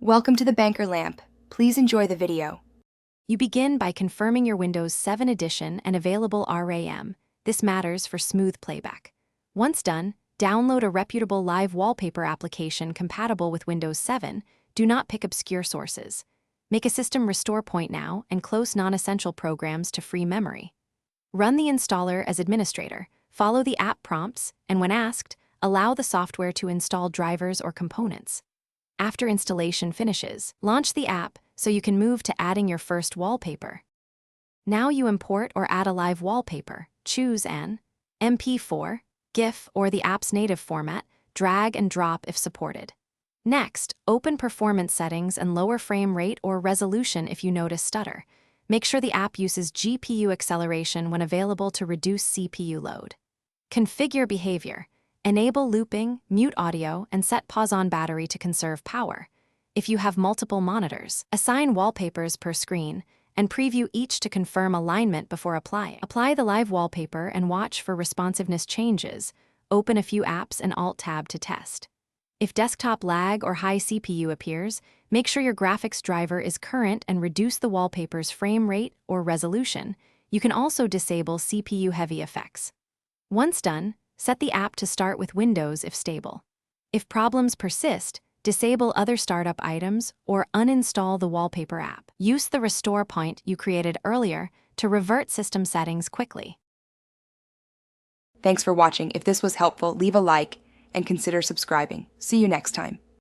Welcome to the Banker Lamp. Please enjoy the video. You begin by confirming your Windows 7 edition and available RAM. This matters for smooth playback. Once done, download a reputable live wallpaper application compatible with Windows 7. Do not pick obscure sources. Make a system restore point now and close non-essential programs to free memory. Run the installer as administrator, follow the app prompts, and when asked, allow the software to install drivers or components. After installation finishes, launch the app so you can move to adding your first wallpaper. Now you import or add a live wallpaper. Choose an MP4, GIF, or the app's native format. Drag and drop if supported. Next, open performance settings and lower frame rate or resolution if you notice stutter. Make sure the app uses GPU acceleration when available to reduce CPU load. Configure behavior. Enable looping, mute audio, and set pause on battery to conserve power. If you have multiple monitors, assign wallpapers per screen and preview each to confirm alignment before applying. Apply the live wallpaper and watch for responsiveness changes. Open a few apps and Alt-Tab to test. If desktop lag or high CPU appears, make sure your graphics driver is current and reduce the wallpaper's frame rate or resolution. You can also disable CPU-heavy effects. Once done, set the app to start with Windows if stable. If problems persist, disable other startup items or uninstall the wallpaper app. Use the restore point you created earlier to revert system settings quickly. Thanks for watching. If this was helpful, leave a like and consider subscribing. See you next time.